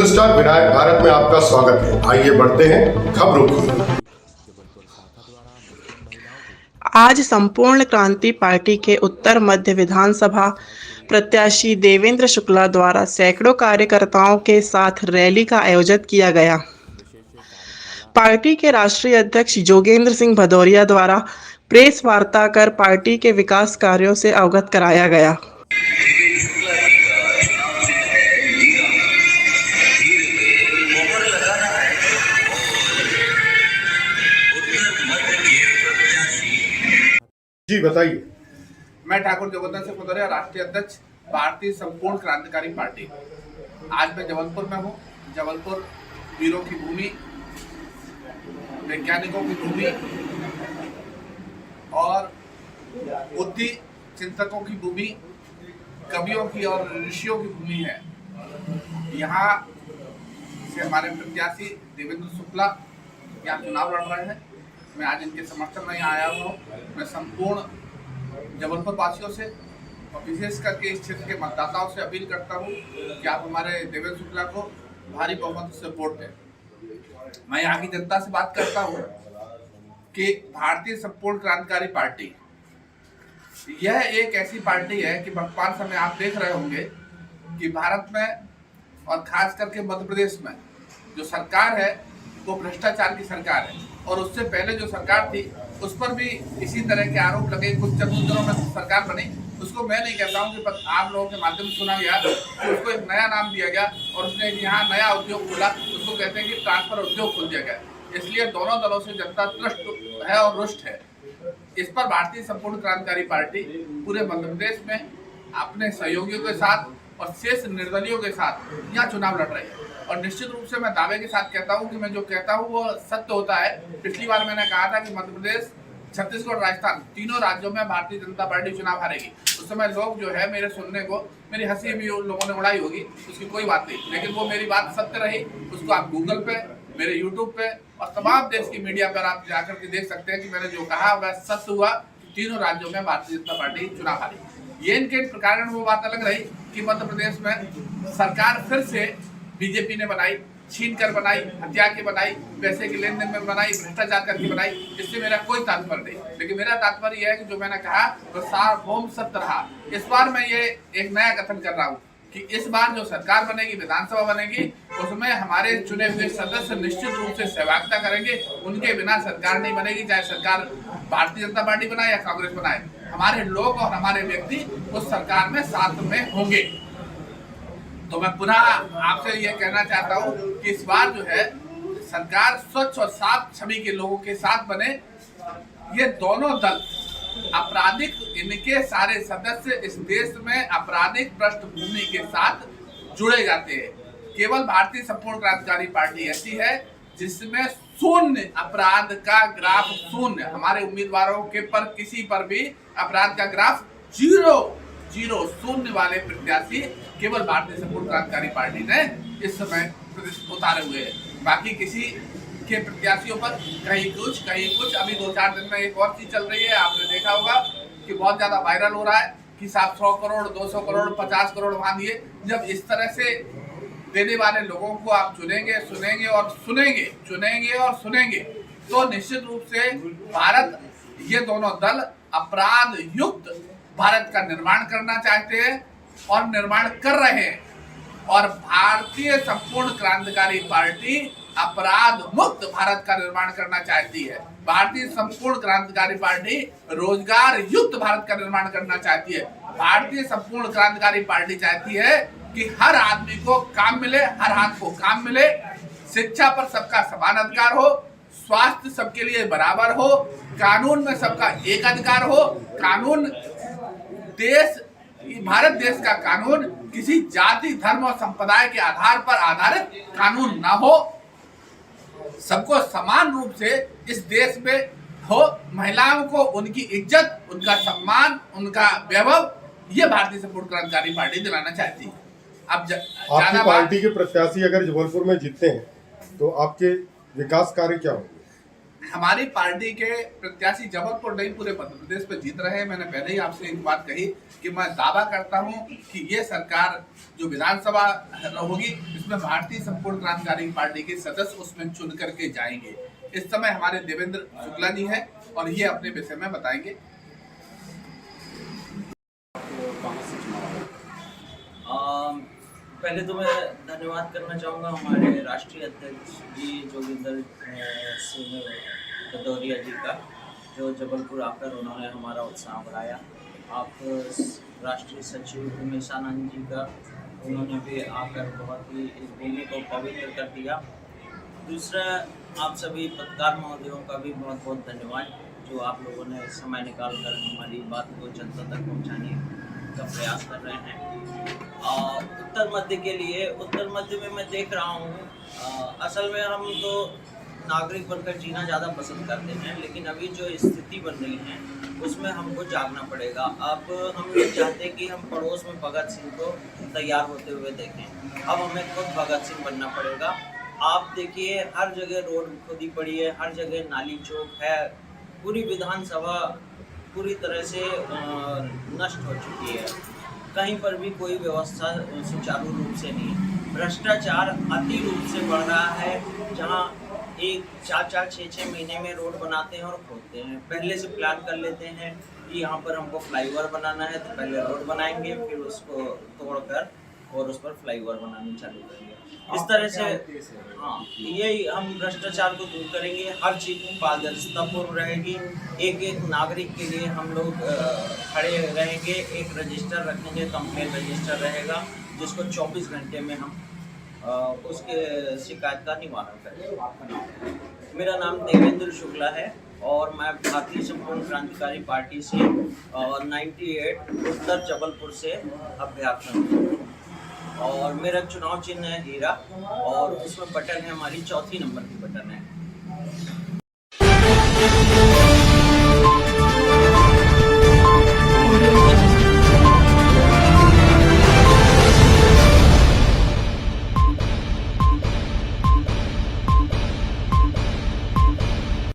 Superstar Vinayak Bharat में आपका स्वागत है। आइए बढ़ते हैं खबरों की। आज संपूर्ण क्रांति पार्टी के उत्तर मध्य विधानसभा प्रत्याशी देवेंद्र शुक्ला द्वारा सैकड़ों कार्यकर्ताओं के साथ रैली का आयोजन किया गया। पार्टी के राष्ट्रीय अध्यक्ष जोगेंद्र सिंह भदौरिया द्वारा प्रेस वार्ता कर पार्टी के विकास कार्यों से अवगत कराया गया। जी बताइए। मैं ठाकुर जोगेंद्र सिंह भदौरिया, राष्ट्रीय अध्यक्ष भारतीय संपूर्ण क्रांतिकारी पार्टी। आज मैं जबलपुर में हूँ। जबलपुर वीरों की भूमि, वैज्ञानिकों की भूमि और बुद्धि चिंतकों की भूमि, कवियों की और ऋषियों की भूमि है। यहाँ से हमारे प्रत्याशी देवेंद्र शुक्ला यहाँ चुनाव लड़ रहे हैं। मैं आज इनके समर्थन में यहाँ आया हूँ। मैं संपूर्ण जबलपुर वासियों से और विशेष करके इस क्षेत्र के मतदाताओं से अपील करता हूँ कि आप हमारे देवेंद्र शुक्ला को भारी बहुमत से वोट दें। मैं यहाँ की जनता से बात करता हूँ कि भारतीय संपूर्ण क्रांतिकारी पार्टी यह एक ऐसी पार्टी है कि वर्तमान समय आप देख रहे होंगे कि भारत में और खास करके मध्य प्रदेश में जो सरकार है वो भ्रष्टाचार की सरकार है। और उससे पहले जो सरकार थी उस पर भी इसी तरह के आरोप लगे। कुछ चंद दिनों में सरकार बनी, उसको मैं नहीं कहता हूँ कि आप लोगों के माध्यम से सुना गया कि उसको एक नया नाम दिया गया और उसने यहाँ नया उद्योग खोला। उसको कहते हैं कि ट्रांसफर उद्योग खोल दिया गया। इसलिए दोनों दलों से जनता त्रस्त है और रुष्ट है। इस पर भारतीय संपूर्ण क्रांतिकारी पार्टी पूरे मध्य प्रदेश में अपने सहयोगियों के साथ और शेष निर्दलियों के साथ यहाँ चुनाव लड़ रही है। और निश्चित रूप से मैं दावे के साथ कहता हूं कि मैं जो कहता हूं वो सत्य होता है। पिछली बार मैंने कहा था कि मध्य प्रदेश, छत्तीसगढ़, राजस्थान तीनों राज्यों में भारतीय जनता पार्टी चुनाव हारेगी। उस समय लोग जो है मेरे सुनने को, मेरी हंसी भी उन लोगों ने उड़ाई होगी, उसकी कोई बात नहीं, लेकिन वो मेरी बात सत्य रही। उसको आप गूगल पे, मेरे यूट्यूब पे और तमाम देश की मीडिया पर आप जाकर के देख सकते हैं कि मैंने जो कहा वह सत्य हुआ। तीनों राज्यों में भारतीय जनता पार्टी चुनाव हारी। ये इनके कारण वो बात अलग रही कि मध्य प्रदेश में सरकार फिर से बीजेपी ने बनाई, छीन कर बनाई, हत्या के बनाई, पैसे के लेन देन में बनाई, भ्रष्टाचार करके बनाई। इससे मेरा कोई तात्पर्य नहीं, लेकिन मेरा तात्पर्य यह है कि जो मैंने कहा वो सार्वभौम सत्य रहा। इस बार मैं ये एक नया कथन कर रहा हूँ कि इस बार जो सरकार बनेगी, विधानसभा बनेगी, उसमें हमारे चुने हुए सदस्य निश्चित रूप से सहभागिता करेंगे। उनके बिना सरकार नहीं बनेगी, चाहे सरकार भारतीय जनता पार्टी बनाए या कांग्रेस बनाए। हमारे लोग और हमारे व्यक्ति उस सरकार में साथ में होंगे। तो मैं पुनः आपसे ये कहना चाहता हूँ कि इस बार जो है सरकार स्वच्छ और साफ छवि के लोगों के साथ बने। ये दोनों दल आपराधिक, इनके सारे सदस्य इस देश में आपराधिक पृष्ठभूमि के साथ जुड़े जाते हैं। केवल भारतीय संपूर्ण क्रांतिकारी पार्टी ऐसी है जिसमें शून्य अपराध का ग्राफ, शून्य। हमारे उम्मीदवारों के पर किसी पर भी अपराध का ग्राफ जीरो शून्य वाले प्रत्याशी केवल भारतीय संपूर्ण क्रांतिकारी पार्टी ने इस समय उतारे हुए हैं। बाकी किसी के प्रत्याशियों पर कहीं कुछ। अभी 2-4 दिन में एक और चीज चल रही है, आपने देखा होगा कि बहुत ज्यादा वायरल हो रहा है कि 100 करोड़, 200 करोड़, 50 करोड़ वहां दिए। जब इस तरह से देने वाले लोगों को आप चुनेंगे और सुनेंगे तो निश्चित रूप से भारत, ये दोनों दल अपराध युक्त भारत का निर्माण करना चाहते हैं और निर्माण कर रहे हैं। और भारतीय संपूर्ण क्रांतिकारी पार्टी अपराध मुक्त भारत का निर्माण करना चाहती है। भारतीय संपूर्ण क्रांतिकारी पार्टी रोजगार युक्त भारत का निर्माण करना चाहती है। भारतीय संपूर्ण क्रांतिकारी पार्टी चाहती है कि हर आदमी को काम मिले, हर हाथ को काम मिले, शिक्षा पर सबका समान अधिकार हो, स्वास्थ्य सबके लिए बराबर हो, कानून में सबका एक अधिकार हो। कानून भारत देश का कानून किसी जाति, धर्म और संप्रदाय के आधार पर आधारित कानून ना हो, सबको समान रूप से इस देश में हो। महिलाओं को उनकी इज्जत, उनका सम्मान, उनका वैभव, ये भारतीय संपूर्ण क्रांतिकारी पार्टी दिलाना चाहती है। अब आपकी पार्टी के प्रत्याशी अगर जबलपुर में जीतते हैं तो आपके विकास कार्य क्या होंगे? हमारी पार्टी के प्रत्याशी जबलपुर नहीं पूरे मध्य प्रदेश में जीत रहे हैं। मैंने पहले ही आपसे एक बात कही कि मैं दावा करता हूं कि ये सरकार जो विधानसभा होगी इसमें भारतीय संपूर्ण क्रांतिकारी पार्टी के सदस्य उसमें चुन करके जाएंगे। इस समय हमारे देवेंद्र शुक्ला जी हैं और ये अपने विषय में बताएंगे। पहले तो मैं धन्यवाद करना चाहूँगा हमारे राष्ट्रीय अध्यक्ष जी जोगिंदर सिंह भदौरिया जी का, जो जबलपुर आकर उन्होंने हमारा उत्साह बढ़ाया। आप राष्ट्रीय सचिव उमेश आनंद जी का, उन्होंने भी आकर बहुत ही इस भूमि को पवित्र कर दिया। दूसरा, आप सभी पत्रकार महोदयों का भी बहुत बहुत धन्यवाद, जो आप लोगों ने समय निकाल कर हमारी बात को जनता तक पहुँचाने का प्रयास कर रहे हैं। उत्तर मध्य के लिए, उत्तर मध्य में मैं देख रहा हूँ, असल में हम तो नागरिक बनकर जीना ज़्यादा पसंद करते हैं, लेकिन अभी जो स्थिति बन रही है उसमें हमको जागना पड़ेगा। अब हम ये चाहते कि हम पड़ोस में भगत सिंह को तैयार होते हुए देखें, अब हमें खुद भगत सिंह बनना पड़ेगा। आप देखिए, हर जगह रोड खोदी पड़ी है, हर जगह नाली चौक है, पूरी विधानसभा पूरी तरह से नष्ट हो चुकी है, कहीं पर भी कोई व्यवस्था सुचारू रूप से नहीं है। भ्रष्टाचार अति रूप से बढ़ रहा है, जहां एक 4-4, 6-6 महीने में रोड बनाते हैं और खोदते हैं। पहले से प्लान कर लेते हैं कि यहाँ पर हमको फ्लाईओवर बनाना है, तो पहले रोड बनाएंगे, फिर उसको तोड़कर और उस पर फ्लाईओवर बनाना चालू करेंगे। इस तरह से यही हम भ्रष्टाचार को दूर करेंगे, हर चीज़ पारदर्शितापूर्ण रहेगी। एक एक नागरिक के लिए हम लोग खड़े रहेंगे, एक रजिस्टर रखेंगे, कंप्लेंट रजिस्टर रहेगा, जिसको 24 घंटे में हम उसके शिकायत का निवारण करेंगे। आपका नाम? मेरा नाम देवेंद्र शुक्ला है और मैं भारतीय संपूर्ण क्रांतिकारी पार्टी से 98 उत्तर जबलपुर से अभ्यर्थी हूँ और मेरा चुनाव चिन्ह है हीरा और उसमें बटन है, हमारी 4 नंबर की बटन है।